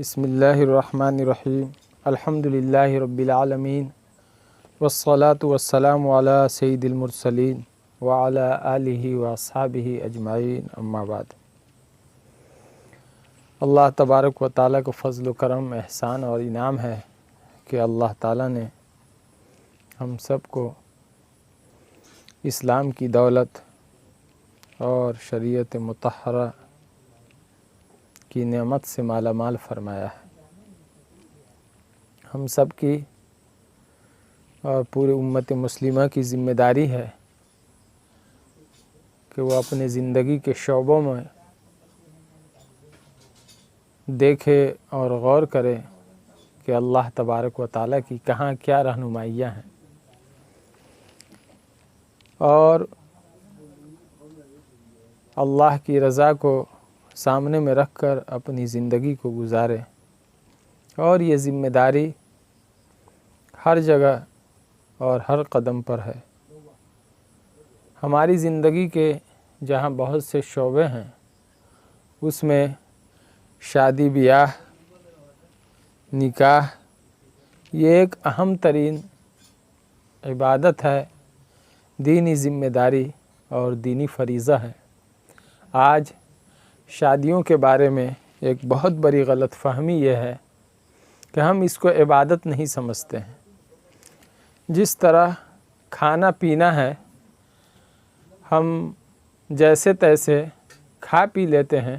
بسم اللہ الرحمن الرحیم الحمدللہ رب العالمین والصلاة والسلام علی سید المرسلین وعلی آلہ واصحابہ اجمعین اما بعد۔ اللہ تبارک و تعالیٰ کو فضل و کرم، احسان اور انعام ہے کہ اللہ تعالیٰ نے ہم سب کو اسلام کی دولت اور شریعت مطہرہ کی نعمت سے مالا مال فرمایا ہے۔ ہم سب کی اور پورے امت مسلمہ کی ذمہ داری ہے کہ وہ اپنے زندگی کے شعبوں میں دیکھے اور غور کرے کہ اللہ تبارک و تعالیٰ کی کہاں کیا رہنمائیاں ہیں، اور اللہ کی رضا کو سامنے میں رکھ کر اپنی زندگی کو گزارے۔ اور یہ ذمہ داری ہر جگہ اور ہر قدم پر ہے۔ ہماری زندگی کے جہاں بہت سے شعبے ہیں، اس میں شادی بیاہ، نکاح یہ ایک اہم ترین عبادت ہے، دینی ذمہ داری اور دینی فریضہ ہے۔ آج شادیوں کے بارے میں ایک بہت بڑی غلط فہمی یہ ہے کہ ہم اس کو عبادت نہیں سمجھتے ہیں۔ جس طرح کھانا پینا ہے، ہم جیسے تیسے کھا پی لیتے ہیں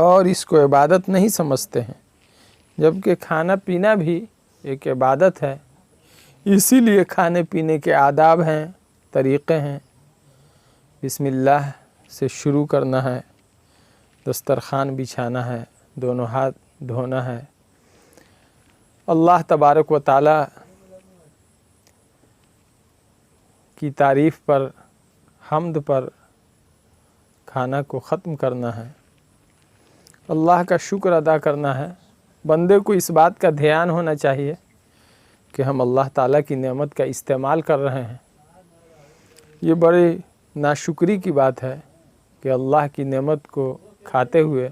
اور اس کو عبادت نہیں سمجھتے ہیں، جبکہ کھانا پینا بھی ایک عبادت ہے۔ اسی لیے کھانے پینے کے آداب ہیں، طریقے ہیں۔ بسم اللہ سے شروع کرنا ہے، دسترخوان بچھانا ہے، دونوں ہاتھ دھونا ہے، اللہ تبارک و تعالیٰ کی تعریف پر، حمد پر کھانا کو ختم کرنا ہے، اللہ کا شکر ادا کرنا ہے۔ بندے کو اس بات کا دھیان ہونا چاہیے کہ ہم اللہ تعالیٰ کی نعمت کا استعمال کر رہے ہیں۔ یہ بڑی ناشکری کی بات ہے کہ اللہ کی نعمت کو کھاتے ہوئے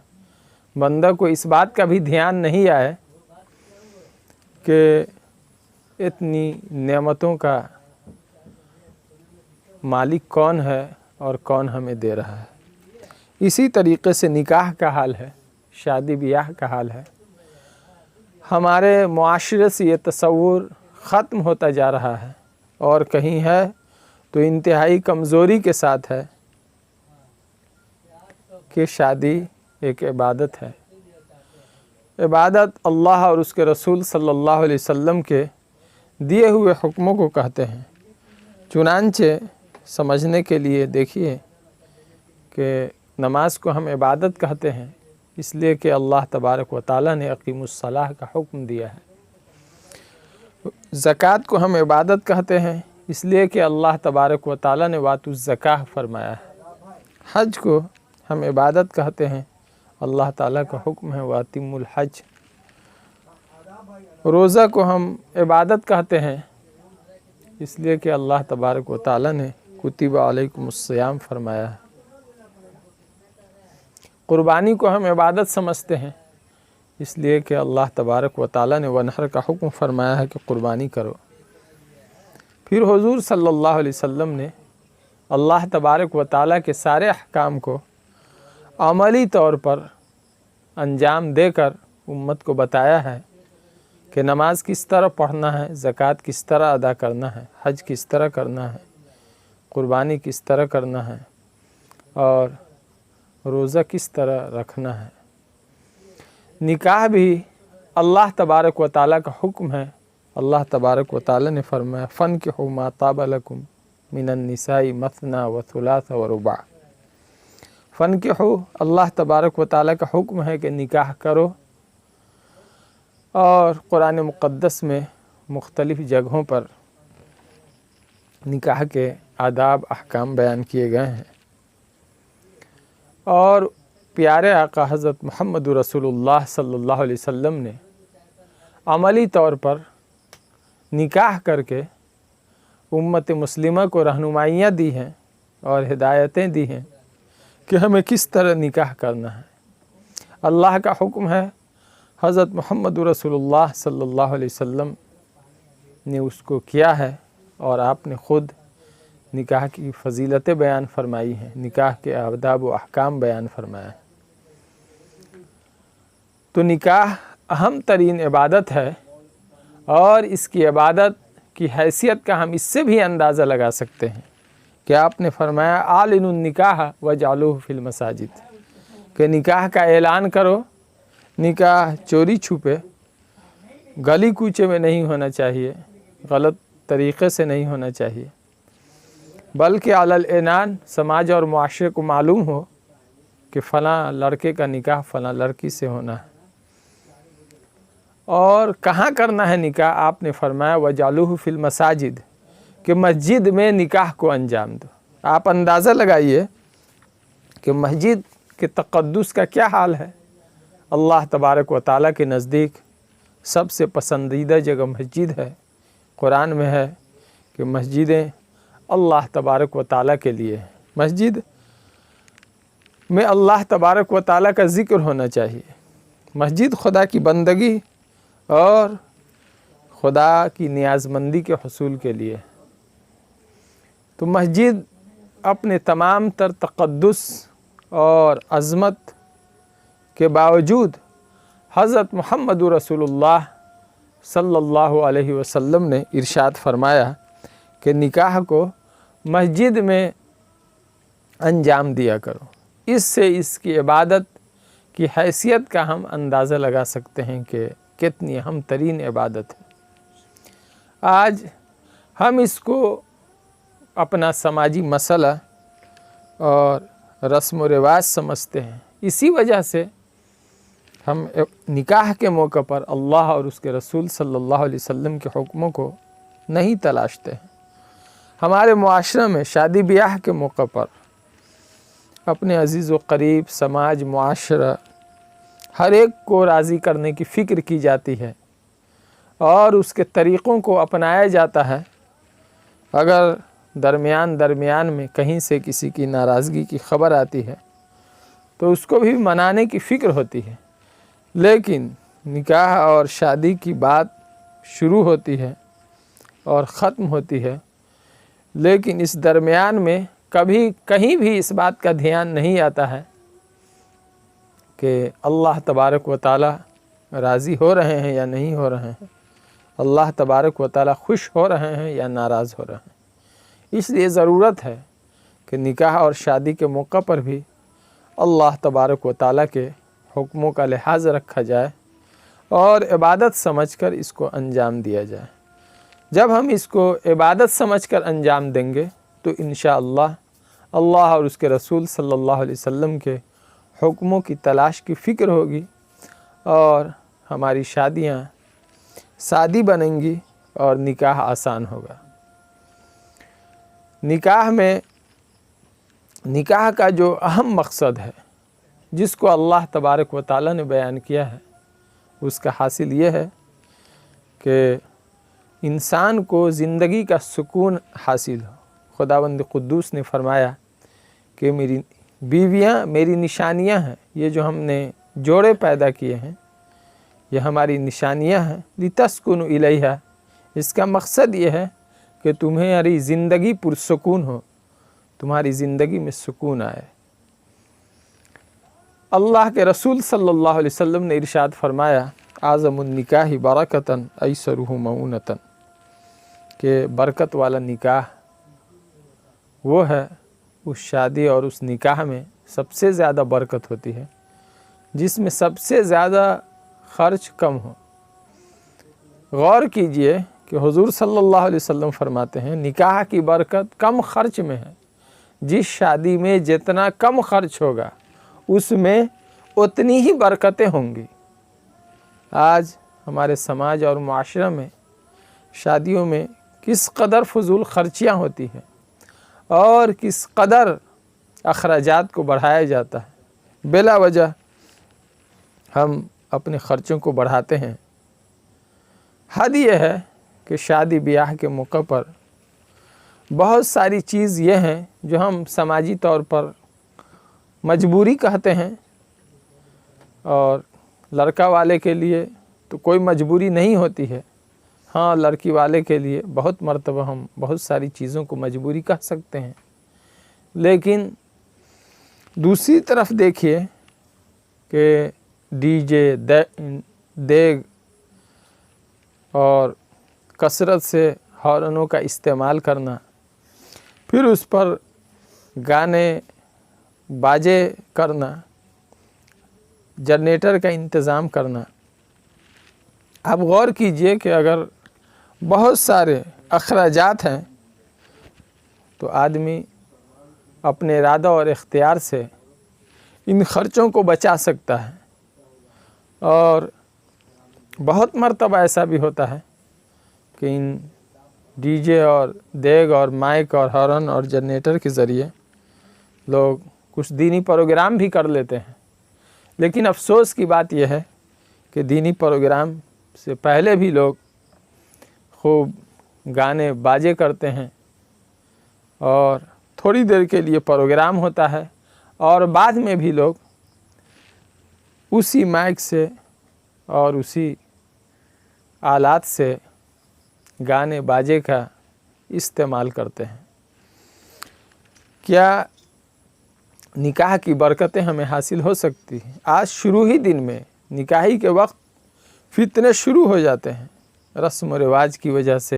بندہ کو اس بات کا بھی دھیان نہیں آئے کہ اتنی نعمتوں کا مالک کون ہے اور کون ہمیں دے رہا ہے۔ اسی طریقے سے نکاح کا حال ہے، شادی بیاہ کا حال ہے۔ ہمارے معاشرے سے یہ تصور ختم ہوتا جا رہا ہے، اور کہیں ہے تو انتہائی کمزوری کے ساتھ ہے کہ شادی ایک عبادت ہے۔ عبادت اللہ اور اس کے رسول صلی اللہ علیہ وسلم کے دیے ہوئے حکموں کو کہتے ہیں۔ چنانچہ سمجھنے کے لیے دیکھیے کہ نماز کو ہم عبادت کہتے ہیں اس لیے کہ اللہ تبارک و تعالیٰ نے اقیم الصلاۃ کا حکم دیا ہے۔ زکوٰۃ کو ہم عبادت کہتے ہیں اس لیے کہ اللہ تبارک و تعالیٰ نے وَآتُوا الزَّکَاۃَ فرمایا ہے۔ حج کو ہم عبادت کہتے ہیں، اللہ تعالیٰ کا حکم ہے وَأَتِمُّوا الْحَجَّ۔ روزہ کو ہم عبادت کہتے ہیں اس لیے کہ اللہ تبارک و تعالیٰ نے کتب علیکم الصیام فرمایا ہے۔ قربانی کو ہم عبادت سمجھتے ہیں اس لیے کہ اللہ تبارک و تعالیٰ نے وَنْحَرْ کا حکم فرمایا ہے کہ قربانی کرو۔ پھر حضور صلی اللہ علیہ وسلم نے اللہ تبارک و تعالیٰ کے سارے احکام کو عملی طور پر انجام دے کر امت کو بتایا ہے کہ نماز کس طرح پڑھنا ہے، زکوٰۃ کس طرح ادا کرنا ہے، حج کس طرح کرنا ہے، قربانی کس طرح کرنا ہے، اور روزہ کس طرح رکھنا ہے۔ نکاح بھی اللہ تبارک و تعالیٰ کا حکم ہے۔ اللہ تبارک و تعالیٰ نے فرمایا فَانكِحُوا مَا طَابَ لَكُم مِّنَ النِّسَاءِ مَثْنَىٰ وَثُلَاثَ وَرُبَاعَ۔ فَانكِحُوا اللہ تبارک و تعالیٰ کا حکم ہے کہ نکاح کرو، اور قرآن مقدس میں مختلف جگہوں پر نکاح کے آداب احکام بیان کیے گئے ہیں، اور پیارے آقا حضرت محمد رسول اللہ صلی اللہ علیہ وسلم نے عملی طور پر نکاح کر کے امت مسلمہ کو رہنمائیاں دی ہیں اور ہدایتیں دی ہیں کہ ہمیں کس طرح نکاح کرنا ہے۔ اللہ کا حکم ہے، حضرت محمد رسول اللہ صلی اللہ علیہ وسلم نے اس کو کیا ہے، اور آپ نے خود نکاح کی فضیلتیں بیان فرمائی ہیں، نکاح کے آداب و احکام بیان فرمایا ہے۔ تو نکاح اہم ترین عبادت ہے، اور اس کی عبادت کی حیثیت کا ہم اس سے بھی اندازہ لگا سکتے ہیں کہ آپ نے فرمایا اعلنوا النکاح وجعلوہ فی المساجد، کہ نکاح کا اعلان کرو۔ نکاح چوری چھپے، گلی کوچے میں نہیں ہونا چاہیے، غلط طریقے سے نہیں ہونا چاہیے، بلکہ علی الاعنان سماج اور معاشرے کو معلوم ہو کہ فلاں لڑکے کا نکاح فلاں لڑکی سے ہونا ہے۔ اور کہاں کرنا ہے نکاح؟ آپ نے فرمایا وجعلوہ فی المساجد، کہ مسجد میں نکاح کو انجام دو۔ آپ اندازہ لگائیے کہ مسجد کے تقدس کا کیا حال ہے۔ اللہ تبارک و تعالیٰ کے نزدیک سب سے پسندیدہ جگہ مسجد ہے۔ قرآن میں ہے کہ مسجدیں اللہ تبارک و تعالیٰ کے لیے ہیں۔ مسجد میں اللہ تبارک و تعالیٰ کا ذکر ہونا چاہیے۔ مسجد خدا کی بندگی اور خدا کی نیاز مندی کے حصول کے لیے۔ تو مسجد اپنے تمام تر تقدس اور عظمت کے باوجود حضرت محمد رسول اللہ صلی اللہ علیہ وسلم نے ارشاد فرمایا کہ نکاح کو مسجد میں انجام دیا کرو۔ اس سے اس کی عبادت کی حیثیت کا ہم اندازہ لگا سکتے ہیں کہ کتنی اہم ترین عبادت ہے۔ آج ہم اس کو اپنا سماجی مسئلہ اور رسم و رواج سمجھتے ہیں، اسی وجہ سے ہم نکاح کے موقع پر اللہ اور اس کے رسول صلی اللہ علیہ وسلم کے حکموں کو نہیں تلاشتے ہیں۔ ہمارے معاشرے میں شادی بیاہ کے موقع پر اپنے عزیز و قریب، سماج، معاشرہ، ہر ایک کو راضی کرنے کی فکر کی جاتی ہے اور اس کے طریقوں کو اپنایا جاتا ہے۔ اگر درمیان میں کہیں سے کسی کی ناراضگی کی خبر آتی ہے تو اس کو بھی منانے کی فکر ہوتی ہے، لیکن نکاح اور شادی کی بات شروع ہوتی ہے اور ختم ہوتی ہے، لیکن اس درمیان میں کبھی کہیں بھی اس بات کا دھیان نہیں آتا ہے کہ اللہ تبارک و تعالیٰ راضی ہو رہے ہیں یا نہیں ہو رہے ہیں، اللہ تبارک و تعالیٰ خوش ہو رہے ہیں یا ناراض ہو رہے ہیں۔ اس لیے ضرورت ہے کہ نکاح اور شادی کے موقع پر بھی اللہ تبارک و تعالیٰ کے حکموں کا لحاظ رکھا جائے اور عبادت سمجھ کر اس کو انجام دیا جائے۔ جب ہم اس کو عبادت سمجھ کر انجام دیں گے تو انشاءاللہ اللہ اور اس کے رسول صلی اللہ علیہ وسلم کے حکموں کی تلاش کی فکر ہوگی اور ہماری شادیاں سادی بنیں گی اور نکاح آسان ہوگا۔ نکاح کا جو اہم مقصد ہے جس کو اللہ تبارک و تعالیٰ نے بیان کیا ہے، اس کا حاصل یہ ہے کہ انسان کو زندگی کا سکون حاصل ہو۔ خداوند قدوس نے فرمایا کہ میری بیویاں میری نشانیاں ہیں، یہ جو ہم نے جوڑے پیدا کیے ہیں یہ ہماری نشانیاں ہیں، لِتَسْكُنُوا إِلَيْهَا، اس کا مقصد یہ ہے کہ تمہاری زندگی پرسکون ہو، تمہاری زندگی میں سکون آئے۔ اللہ کے رسول صلی اللہ علیہ وسلم نے ارشاد فرمایا اعظم النکاح برکتاً ایسرہ مؤونتاً، کہ برکت والا نکاح وہ ہے، اس شادی اور اس نکاح میں سب سے زیادہ برکت ہوتی ہے جس میں سب سے زیادہ خرچ کم ہو۔ غور کیجئے کہ حضور صلی اللہ علیہ وسلم فرماتے ہیں نکاح کی برکت کم خرچ میں ہے۔ جس شادی میں جتنا کم خرچ ہوگا اس میں اتنی ہی برکتیں ہوں گی۔ آج ہمارے سماج اور معاشرہ میں شادیوں میں کس قدر فضول خرچیاں ہوتی ہیں اور کس قدر اخراجات کو بڑھایا جاتا ہے، بلا وجہ ہم اپنے خرچوں کو بڑھاتے ہیں۔ حد یہ ہے کہ شادی بیاہ کے موقع پر بہت ساری چیز یہ ہیں جو ہم سماجی طور پر مجبوری کہتے ہیں، اور لڑکا والے کے لیے تو کوئی مجبوری نہیں ہوتی ہے، ہاں لڑکی والے کے لیے بہت مرتبہ ہم بہت ساری چیزوں کو مجبوری کہہ سکتے ہیں، لیکن دوسری طرف دیکھیے کہ ڈی جے، دیگ اور کثرت سے ہارنوں کا استعمال کرنا، پھر اس پر گانے باجے کرنا، جنریٹر کا انتظام کرنا. آپ غور کیجئے کہ اگر بہت سارے اخراجات ہیں تو آدمی اپنے ارادہ اور اختیار سے ان خرچوں کو بچا سکتا ہے. اور بہت مرتبہ ایسا بھی ہوتا ہے کہ ان ڈی جے اور دیگ اور مائک اور ہارن اور جنریٹر کے ذریعے لوگ کچھ دینی پروگرام بھی کر لیتے ہیں، لیکن افسوس کی بات یہ ہے کہ دینی پروگرام سے پہلے بھی لوگ خوب گانے باجے کرتے ہیں اور تھوڑی دیر کے لیے پروگرام ہوتا ہے اور بعد میں بھی لوگ اسی مائک سے اور اسی آلات سے گانے باجے کا استعمال کرتے ہیں. کیا نکاح کی برکتیں ہمیں حاصل ہو سکتی ہیں؟ آج شروع ہی دن میں نکاحی کے وقت فتنے شروع ہو جاتے ہیں رسم و رواج کی وجہ سے.